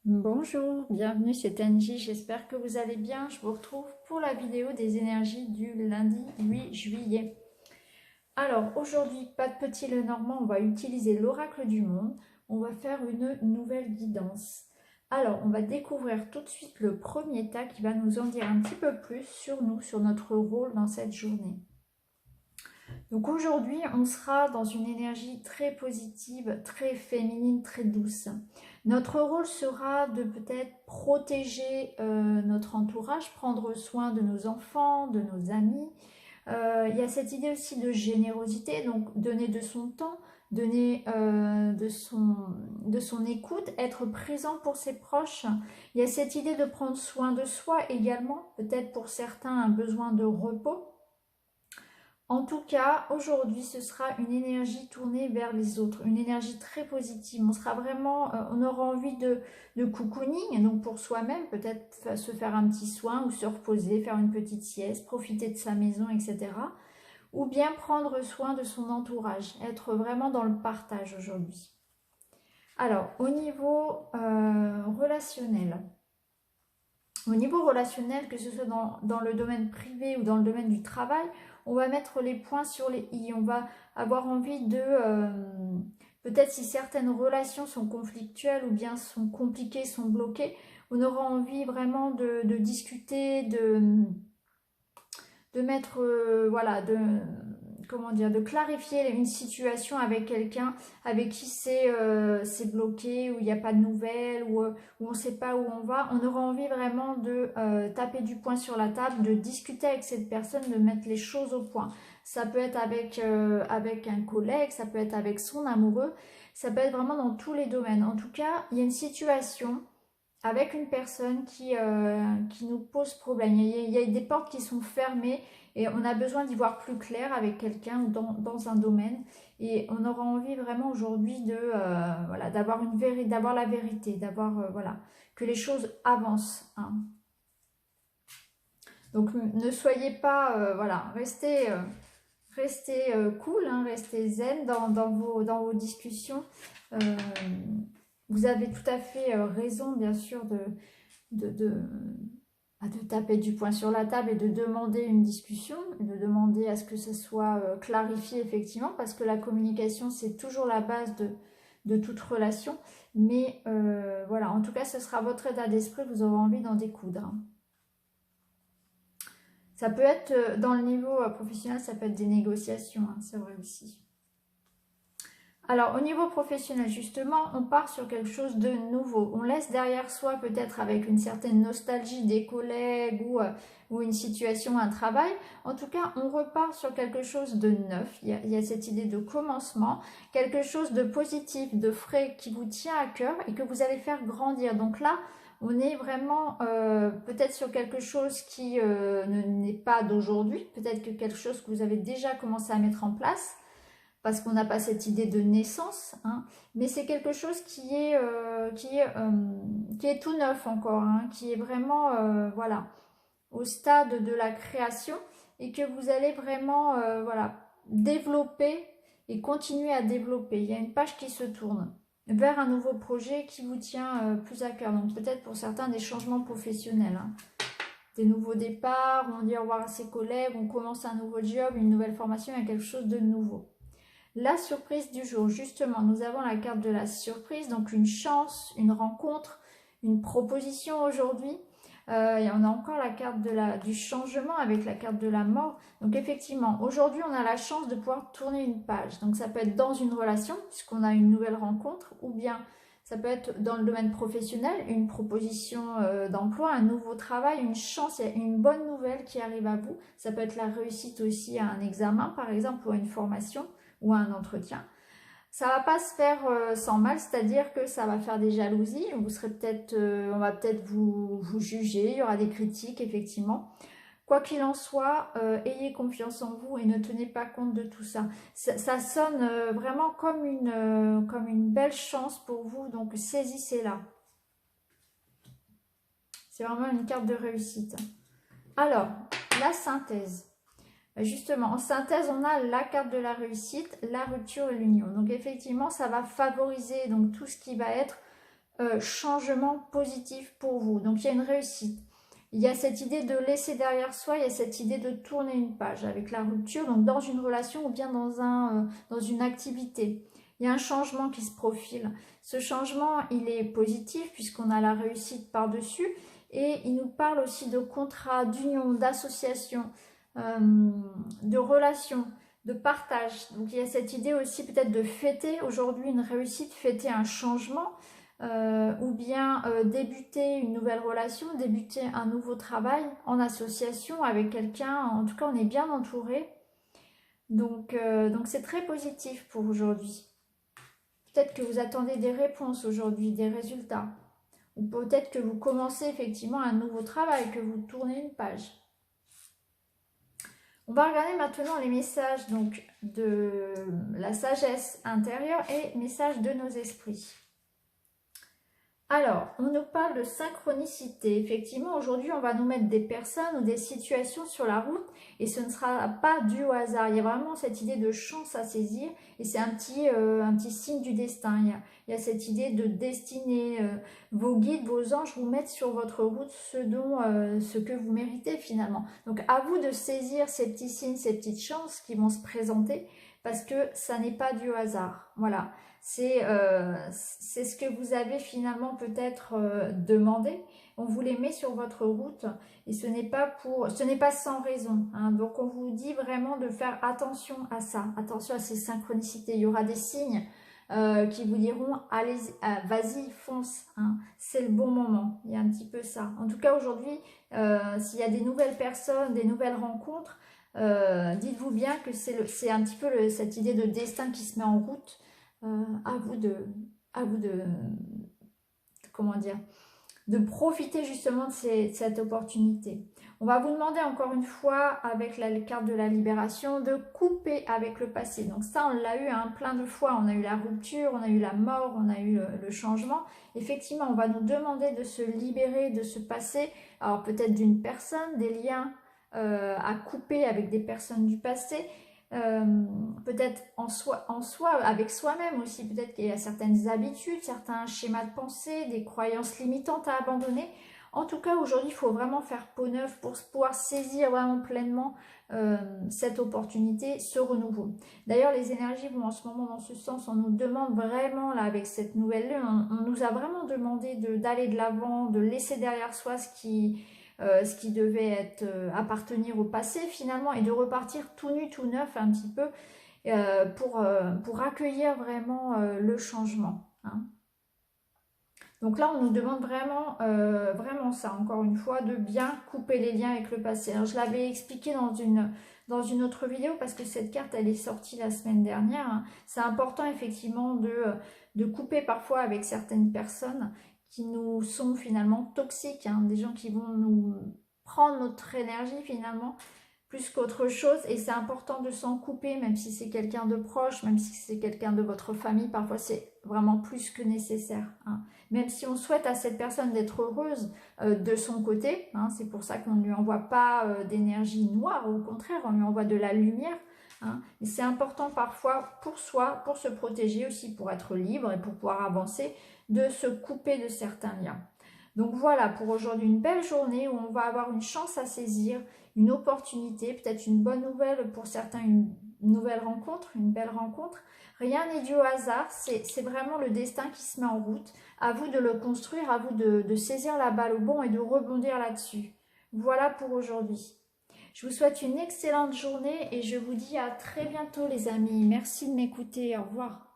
Bonjour, bienvenue, c'est Angie, j'espère que vous allez bien. Je vous retrouve pour la vidéo des énergies du lundi 8 juillet. Alors aujourd'hui, pas de petit Lenormand, on va utiliser l'oracle du monde. On va faire une nouvelle guidance. Alors, on va découvrir tout de suite le premier tas qui va nous en dire un petit peu plus sur nous, sur notre rôle dans cette journée. Donc aujourd'hui, on sera dans une énergie très positive, très féminine, très douce. Notre rôle sera de peut-être protéger notre entourage, prendre soin de nos enfants, de nos amis. Il y a cette idée aussi de générosité, donc donner de son temps, donner de son écoute, être présent pour ses proches. Il y a cette idée de prendre soin de soi également, peut-être pour certains un besoin de repos. En tout cas, aujourd'hui, ce sera une énergie tournée vers les autres, une énergie très positive. On sera vraiment, on aura envie de cocooning, donc pour soi-même, peut-être se faire un petit soin ou se reposer, faire une petite sieste, profiter de sa maison, etc. Ou bien prendre soin de son entourage, être vraiment dans le partage aujourd'hui. Alors, au niveau relationnel, que ce soit dans le domaine privé ou dans le domaine du travail, on va mettre les points sur les i. On va avoir envie de... peut-être si certaines relations sont conflictuelles ou bien sont compliquées, sont bloquées, on aura envie vraiment de discuter, de mettre... voilà, comment dire, de clarifier une situation avec quelqu'un avec qui c'est bloqué, où il n'y a pas de nouvelles, où on ne sait pas où on va. On aura envie vraiment de taper du poing sur la table, de discuter avec cette personne, de mettre les choses au point. Ça peut être avec un collègue, ça peut être avec son amoureux, ça peut être vraiment dans tous les domaines. En tout cas, il y a une situation avec une personne qui nous pose problème. Il y a des portes qui sont fermées et on a besoin d'y voir plus clair avec quelqu'un ou dans un domaine. Et on aura envie vraiment aujourd'hui de voilà, d'avoir la vérité, d'avoir voilà, que les choses avancent. Hein. Donc ne soyez pas, voilà, restez cool, hein, restez zen dans vos discussions. Euh, vous avez tout à fait raison, bien sûr, de, de, de taper du poing sur la table et de demander une discussion, de demander à ce que ce soit clarifié effectivement, parce que la communication, c'est toujours la base de toute relation. Mais voilà, en tout cas, ce sera votre état d'esprit, vous aurez envie d'en découdre. Hein. Ça peut être, dans le niveau professionnel, ça peut être des négociations, hein, c'est vrai aussi. Alors, au niveau professionnel, justement, on part sur quelque chose de nouveau. On laisse derrière soi, peut-être avec une certaine nostalgie, des collègues ou une situation, un travail. En tout cas, on repart sur quelque chose de neuf. Il y a cette idée de commencement, quelque chose de positif, de frais, qui vous tient à cœur et que vous allez faire grandir. Donc là, on est vraiment peut-être sur quelque chose qui n'est pas d'aujourd'hui, peut-être que quelque chose que vous avez déjà commencé à mettre en place, parce qu'on n'a pas cette idée de naissance, hein, mais c'est quelque chose qui est tout neuf encore, hein, qui est vraiment voilà, au stade de la création et que vous allez vraiment voilà, développer et continuer à développer. Il y a une page qui se tourne vers un nouveau projet qui vous tient plus à cœur. Donc peut-être pour certains des changements professionnels. Hein. Des nouveaux départs, on dit au revoir à ses collègues, on commence un nouveau job, une nouvelle formation, il y a quelque chose de nouveau. La surprise du jour, justement, nous avons la carte de la surprise, donc une chance, une rencontre, une proposition aujourd'hui. Et on a encore la carte du changement avec la carte de la mort. Donc effectivement, aujourd'hui, on a la chance de pouvoir tourner une page. Donc ça peut être dans une relation, puisqu'on a une nouvelle rencontre, ou bien ça peut être dans le domaine professionnel, une proposition d'emploi, un nouveau travail, une chance, une bonne nouvelle qui arrive à vous. Ça peut être la réussite aussi à un examen, par exemple, ou à une formation ou à un entretien. Ça va pas se faire sans mal, c'est-à-dire que ça va faire des jalousies, vous serez peut-être, on va peut-être vous juger, il y aura des critiques effectivement. Quoi qu'il en soit, ayez confiance en vous et ne tenez pas compte de tout ça. Ça sonne vraiment comme une belle chance pour vous, donc saisissez-la. C'est vraiment une carte de réussite. Alors, la synthèse. Justement, en synthèse, on a la carte de la réussite, la rupture et l'union. Donc effectivement, ça va favoriser donc tout ce qui va être changement positif pour vous. Donc il y a une réussite. Il y a cette idée de laisser derrière soi, il y a cette idée de tourner une page avec la rupture, donc dans une relation ou bien dans une activité. Il y a un changement qui se profile. Ce changement, il est positif puisqu'on a la réussite par-dessus et il nous parle aussi de contrat, d'union, d'association, de relation, de partage. Donc il y a cette idée aussi peut-être de fêter aujourd'hui une réussite, fêter un changement. Ou bien débuter une nouvelle relation, débuter un nouveau travail en association avec quelqu'un. En tout cas, on est bien entouré. Donc c'est très positif pour aujourd'hui. Peut-être que vous attendez des réponses aujourd'hui, des résultats. Ou peut-être que vous commencez effectivement un nouveau travail, que vous tournez une page. On va regarder maintenant les messages donc, de la sagesse intérieure et messages de nos esprits. Alors, on nous parle de synchronicité. Effectivement, aujourd'hui, on va nous mettre des personnes ou des situations sur la route et ce ne sera pas dû au hasard. Il y a vraiment cette idée de chance à saisir et c'est un petit signe du destin. Il y a cette idée de destinée. Vos guides, vos anges vous mettent sur votre route ce que vous méritez finalement. Donc, à vous de saisir ces petits signes, ces petites chances qui vont se présenter parce que ça n'est pas du hasard. Voilà. C'est ce que vous avez finalement peut-être demandé. On vous les met sur votre route et ce n'est pas sans raison. Hein. Donc on vous dit vraiment de faire attention à ça, attention à ces synchronicités. Il y aura des signes qui vous diront allez, vas-y, fonce. Hein. C'est le bon moment. Il y a un petit peu ça. En tout cas aujourd'hui, s'il y a des nouvelles personnes, des nouvelles rencontres, dites-vous bien que c'est un petit peu cette idée de destin qui se met en route. À vous de comment dire, de profiter justement de cette opportunité. On va vous demander encore une fois avec la carte de la libération de couper avec le passé. Donc ça on l'a eu plein de fois, on a eu la rupture, on a eu la mort, on a eu le changement. Effectivement on va nous demander de se libérer de ce passé, alors peut-être d'une personne, des liens à couper avec des personnes du passé. Peut-être en soi, avec soi-même aussi, peut-être qu'il y a certaines habitudes, certains schémas de pensée, des croyances limitantes à abandonner. En tout cas, aujourd'hui, il faut vraiment faire peau neuve pour pouvoir saisir vraiment pleinement cette opportunité, ce renouveau. D'ailleurs, les énergies vont en ce moment dans ce sens. On nous demande vraiment, là, avec cette nouvelle lune, on nous a vraiment demandé d'aller de l'avant, de laisser derrière soi ce qui devait appartenir au passé finalement et de repartir tout nu, tout neuf un petit peu pour accueillir vraiment le changement. Hein. Donc là, on nous demande vraiment ça, encore une fois, de bien couper les liens avec le passé. Alors, je l'avais expliqué dans une autre vidéo parce que cette carte, elle est sortie la semaine dernière. Hein. C'est important effectivement de couper parfois avec certaines personnes qui nous sont finalement toxiques, hein, des gens qui vont nous prendre notre énergie finalement, plus qu'autre chose, et c'est important de s'en couper, même si c'est quelqu'un de proche, même si c'est quelqu'un de votre famille, parfois c'est vraiment plus que nécessaire. Hein. Même si on souhaite à cette personne d'être heureuse de son côté, hein, c'est pour ça qu'on ne lui envoie pas d'énergie noire, au contraire, on lui envoie de la lumière. Hein. Et c'est important parfois pour soi, pour se protéger aussi, pour être libre et pour pouvoir avancer, de se couper de certains liens. Donc voilà, pour aujourd'hui, une belle journée où on va avoir une chance à saisir, une opportunité, peut-être une bonne nouvelle pour certains, une nouvelle rencontre, une belle rencontre. Rien n'est dû au hasard, c'est vraiment le destin qui se met en route. À vous de le construire, à vous de saisir la balle au bon et de rebondir là-dessus. Voilà pour aujourd'hui. Je vous souhaite une excellente journée et je vous dis à très bientôt les amis. Merci de m'écouter, au revoir.